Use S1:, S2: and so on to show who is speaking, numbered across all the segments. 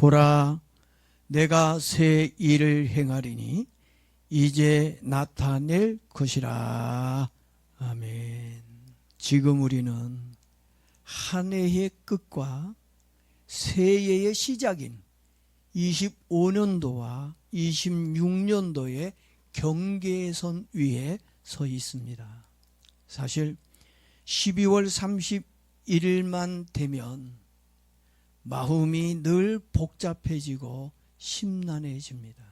S1: 보라, 내가 새 일을 행하리니 이제 나타낼 것이라. 아멘. 지금 우리는 한 해의 끝과 새해의 시작인 25년도와 26년도의 경계선 위에 서 있습니다. 사실 12월 31일만 되면 마음이 늘 복잡해지고 심란해집니다.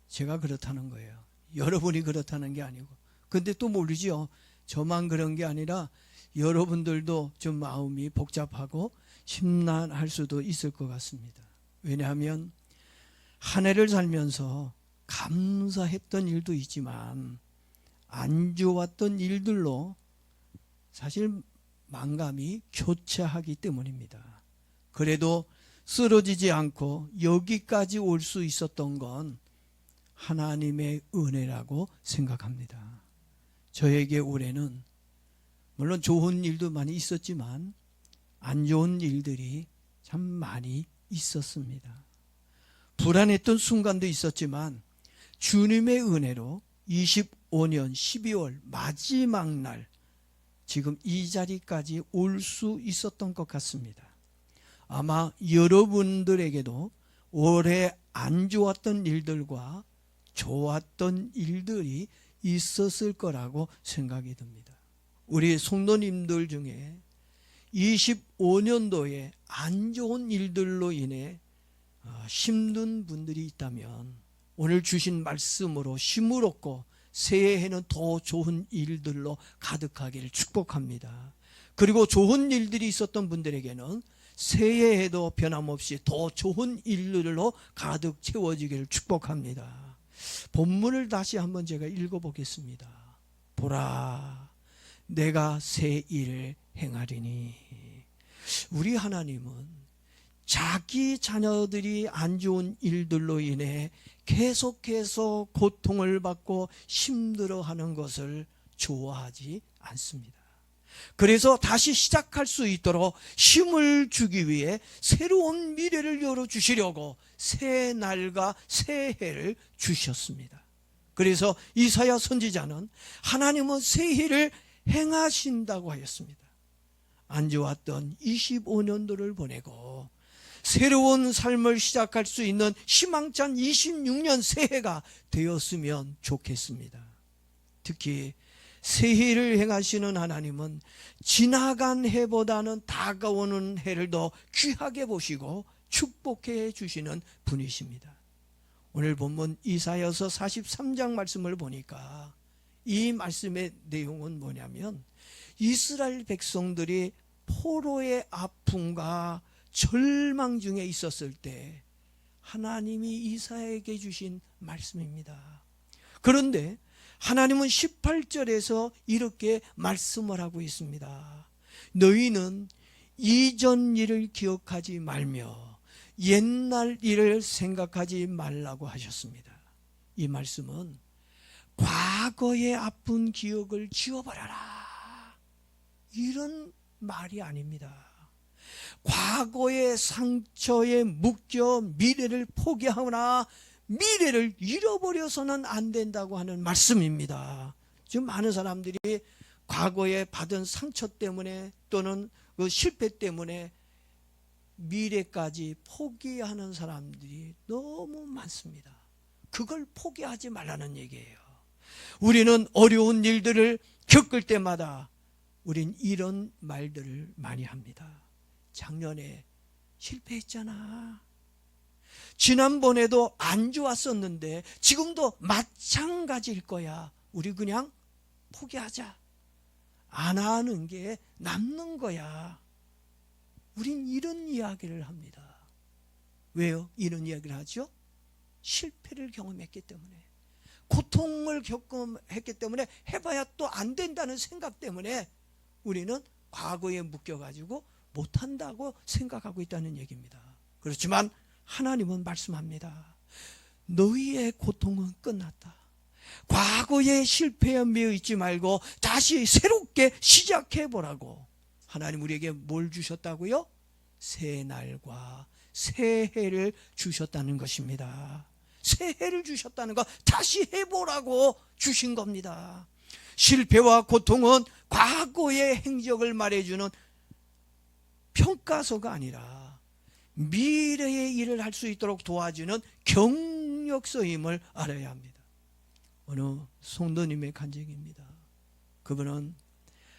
S1: 제가 그렇다는 거예요. 여러분이 그렇다는 게 아니고. 근데 또 모르죠. 저만 그런 게 아니라 여러분들도 좀 마음이 복잡하고 심란할 수도 있을 것 같습니다. 왜냐하면 한 해를 살면서 감사했던 일도 있지만 안 좋았던 일들로 사실 만감이 교차하기 때문입니다. 그래도 쓰러지지 않고 여기까지 올 수 있었던 건 하나님의 은혜라고 생각합니다. 저에게 올해는 물론 좋은 일도 많이 있었지만 안 좋은 일들이 참 많이 있었습니다. 불안했던 순간도 있었지만 주님의 은혜로 25년 12월 마지막 날 지금 이 자리까지 올 수 있었던 것 같습니다. 아마 여러분들에게도 올해 안 좋았던 일들과 좋았던 일들이 있었을 거라고 생각이 듭니다. 우리 성도님들 중에 25년도에 안 좋은 일들로 인해 힘든 분들이 있다면 오늘 주신 말씀으로 힘을 얻고 새해에는 더 좋은 일들로 가득하기를 축복합니다. 그리고 좋은 일들이 있었던 분들에게는 새해에도 변함없이 더 좋은 일들로 가득 채워지기를 축복합니다. 본문을 다시 한번 제가 읽어보겠습니다. 보라, 내가 새 일을 행하리니. 우리 하나님은 자기 자녀들이 안 좋은 일들로 인해 계속해서 고통을 받고 힘들어하는 것을 좋아하지 않습니다. 그래서 다시 시작할 수 있도록 힘을 주기 위해 새로운 미래를 열어주시려고 새 날과 새 해를 주셨습니다. 그래서 이사야 선지자는 하나님은 새 일을 행하신다고 하였습니다. 안 좋았던 25년도를 보내고 새로운 삶을 시작할 수 있는 희망찬 26년 새해가 되었으면 좋겠습니다. 특히 새해를 행하시는 하나님은 지나간 해보다는 다가오는 해를 더 귀하게 보시고 축복해 주시는 분이십니다. 오늘 본문 이사야서 43장 말씀을 보니까 이 말씀의 내용은 뭐냐면 이스라엘 백성들이 포로의 아픔과 절망 중에 있었을 때 하나님이 이사야에게 주신 말씀입니다. 그런데 하나님은 18절에서 이렇게 말씀을 하고 있습니다. 너희는 이전 일을 기억하지 말며 옛날 일을 생각하지 말라고 하셨습니다. 이 말씀은 과거의 아픈 기억을 지워버려라, 이런 말이 아닙니다. 과거의 상처에 묶여 미래를 포기하거나 미래를 잃어버려서는 안 된다고 하는 말씀입니다. 지금 많은 사람들이 과거에 받은 상처 때문에 또는 그 실패 때문에 미래까지 포기하는 사람들이 너무 많습니다. 그걸 포기하지 말라는 얘기예요. 우리는 어려운 일들을 겪을 때마다 우린 이런 말들을 많이 합니다. 작년에 실패했잖아. 지난번에도 안 좋았었는데 지금도 마찬가지일 거야. 우리 그냥 포기하자. 안 하는 게 남는 거야. 우린 이런 이야기를 합니다. 왜요? 이런 이야기를 하죠? 실패를 경험했기 때문에, 고통을 경험했기 때문에, 해봐야 또 안 된다는 생각 때문에 우리는 과거에 묶여가지고 못한다고 생각하고 있다는 얘기입니다. 그렇지만 하나님은 말씀합니다. 너희의 고통은 끝났다. 과거의 실패에 매여 있지 말고 다시 새롭게 시작해보라고. 하나님 우리에게 뭘 주셨다고요? 새 날과 새해를 주셨다는 것입니다. 새해를 주셨다는 거, 다시 해보라고 주신 겁니다. 실패와 고통은 과거의 행적을 말해주는 평가서가 아니라 미래의 일을 할 수 있도록 도와주는 경력서임을 알아야 합니다. 어느 성도님의 간증입니다. 그분은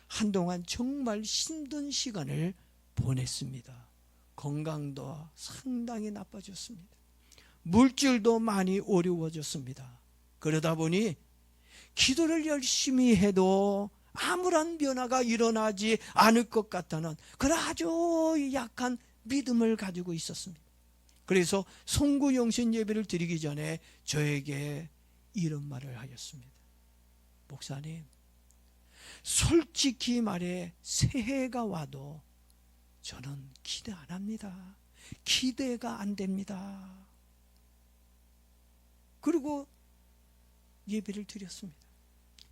S1: 한동안 정말 힘든 시간을 보냈습니다. 건강도 상당히 나빠졌습니다. 물질도 많이 어려워졌습니다. 그러다 보니 기도를 열심히 해도 아무런 변화가 일어나지 않을 것 같다는 그런 아주 약한 믿음을 가지고 있었습니다. 그래서 송구영신 예배를 드리기 전에 저에게 이런 말을 하였습니다. 목사님, 솔직히 말해 새해가 와도 저는 기대 안 합니다. 기대가 안 됩니다. 그리고 예배를 드렸습니다.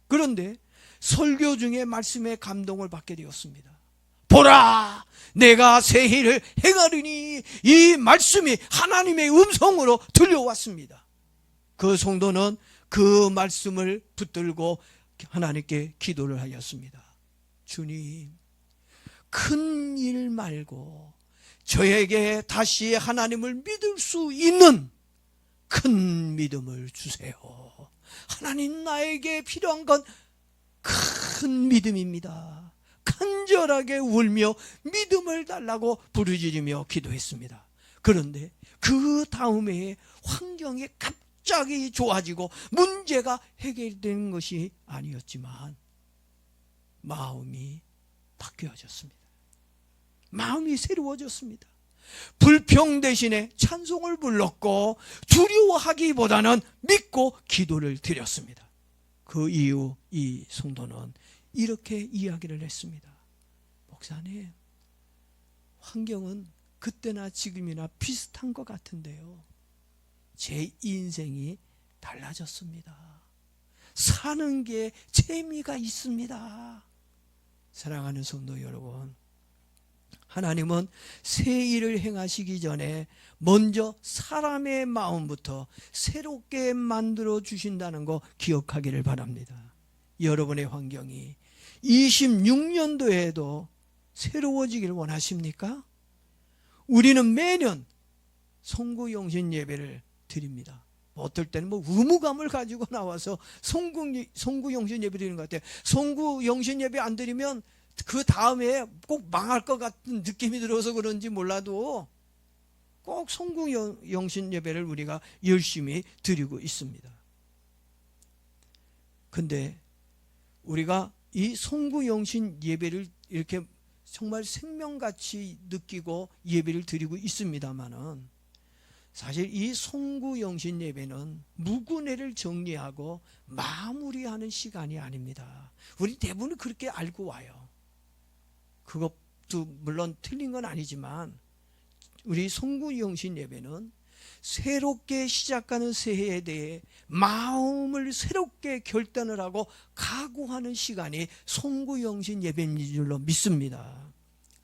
S1: 그런데 설교 중에 말씀에 감동을 받게 되었습니다. 보라, 내가 새해를 행하리니, 이 말씀이 하나님의 음성으로 들려왔습니다. 그 성도는 그 말씀을 붙들고 하나님께 기도를 하였습니다. 주님, 큰 일 말고 저에게 다시 하나님을 믿을 수 있는 큰 믿음을 주세요. 하나님, 나에게 필요한 건 큰 믿음입니다. 간절하게 울며 믿음을 달라고 부르짖으며 기도했습니다. 그런데 그 다음에 환경이 갑자기 좋아지고 문제가 해결된 것이 아니었지만 마음이 바뀌어졌습니다. 마음이 새로워졌습니다. 불평 대신에 찬송을 불렀고 두려워하기보다는 믿고 기도를 드렸습니다. 그 이후 이 성도는 이렇게 이야기를 했습니다. 목사님, 환경은 그때나 지금이나 비슷한 것 같은데요, 제 인생이 달라졌습니다. 사는 게 재미가 있습니다. 사랑하는 성도 여러분, 하나님은 새 일을 행하시기 전에 먼저 사람의 마음부터 새롭게 만들어 주신다는 거 기억하기를 바랍니다. 여러분의 환경이 26년도에도 새로워지기를 원하십니까? 우리는 매년 송구영신 예배를 드립니다. 어떨 때는 의무감을 가지고 나와서 송구영신 예배 드리는 것 같아요. 송구영신 예배 안 드리면 그 다음에 꼭 망할 것 같은 느낌이 들어서 그런지 몰라도 꼭 송구영신 예배를 우리가 열심히 드리고 있습니다. 근데 우리가 이 송구영신 예배를 이렇게 정말 생명같이 느끼고 예배를 드리고 있습니다만은, 사실 이 송구영신 예배는 무구내를 정리하고 마무리하는 시간이 아닙니다. 우리 대부분 그렇게 알고 와요. 그것도 물론 틀린 건 아니지만 우리 송구영신 예배는 새롭게 시작하는 새해에 대해 마음을 새롭게 결단을 하고 각오하는 시간이 송구영신 예배인 줄로 믿습니다.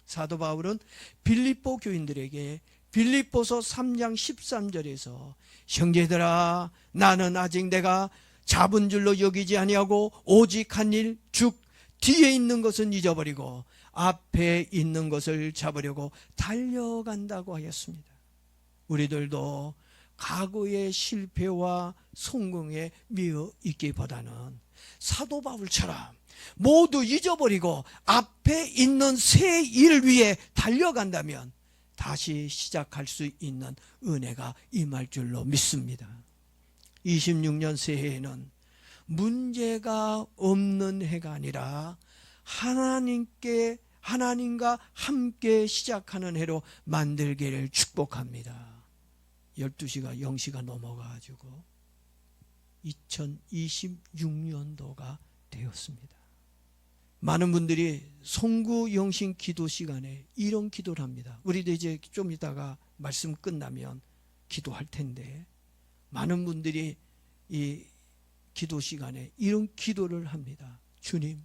S1: 사도 바울은 빌립보 교인들에게 빌립보서 3장 13절에서 형제들아, 나는 아직 내가 잡은 줄로 여기지 아니하고 오직 한 일, 즉 뒤에 있는 것은 잊어버리고 앞에 있는 것을 잡으려고 달려간다고 하였습니다. 우리들도 과거의 실패와 성공에 미어 있기보다는 사도 바울처럼 모두 잊어버리고 앞에 있는 새 일 위에 달려간다면 다시 시작할 수 있는 은혜가 임할 줄로 믿습니다. 26년 새해에는 문제가 없는 해가 아니라 하나님과 함께 시작하는 해로 만들기를 축복합니다. 12시가 0시가 넘어가지고 2026년도가 되었습니다. 많은 분들이 송구영신 기도 시간에 이런 기도를 합니다. 우리도 이제 좀 이따가 말씀 끝나면 기도할 텐데, 많은 분들이 이 기도 시간에 이런 기도를 합니다. 주님,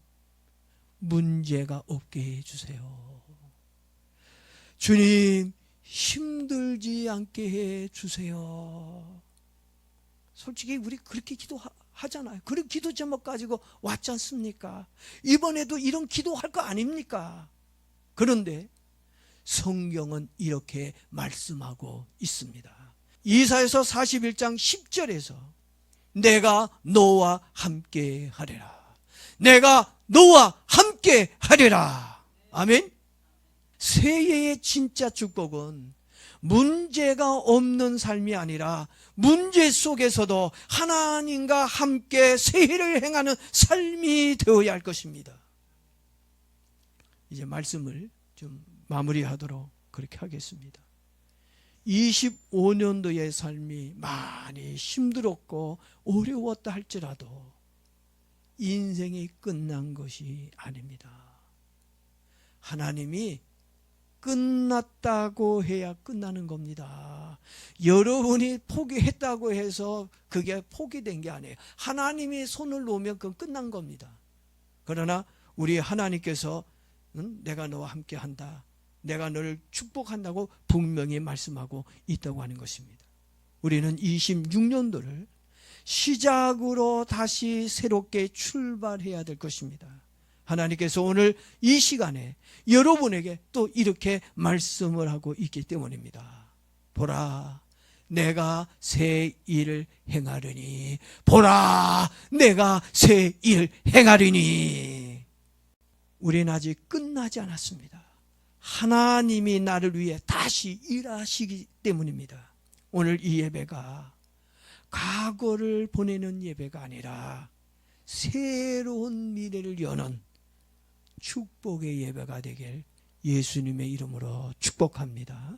S1: 문제가 없게 해주세요. 주님, 힘들지 않게 해 주세요. 솔직히 우리 그렇게 기도하잖아요. 그런 기도 제목 가지고 왔지 않습니까? 이번에도 이런 기도할 거 아닙니까? 그런데 성경은 이렇게 말씀하고 있습니다. 이사야서 41장 10절에서 내가 너와 함께 하리라. 내가 너와 함께 하리라. 아멘. 새해의 진짜 축복은 문제가 없는 삶이 아니라 문제 속에서도 하나님과 함께 새해를 행하는 삶이 되어야 할 것입니다. 이제 말씀을 좀 마무리하도록 그렇게 하겠습니다. 25년도의 삶이 많이 힘들었고 어려웠다 할지라도 인생이 끝난 것이 아닙니다. 하나님이 끝났다고 해야 끝나는 겁니다. 여러분이 포기했다고 해서 그게 포기된 게 아니에요. 하나님이 손을 놓으면 그건 끝난 겁니다. 그러나 우리 하나님께서 내가 너와 함께 한다, 내가 너를 축복한다고 분명히 말씀하고 있다고 하는 것입니다. 우리는 26년도를 시작으로 다시 새롭게 출발해야 될 것입니다. 하나님께서 오늘 이 시간에 여러분에게 또 이렇게 말씀을 하고 있기 때문입니다. 보라, 내가 새 일을 행하리니. 보라, 내가 새 일을 행하리니. 우리는 아직 끝나지 않았습니다. 하나님이 나를 위해 다시 일하시기 때문입니다. 오늘 이 예배가 과거를 보내는 예배가 아니라 새로운 미래를 여는 축복의 예배가 되길 예수님의 이름으로 축복합니다.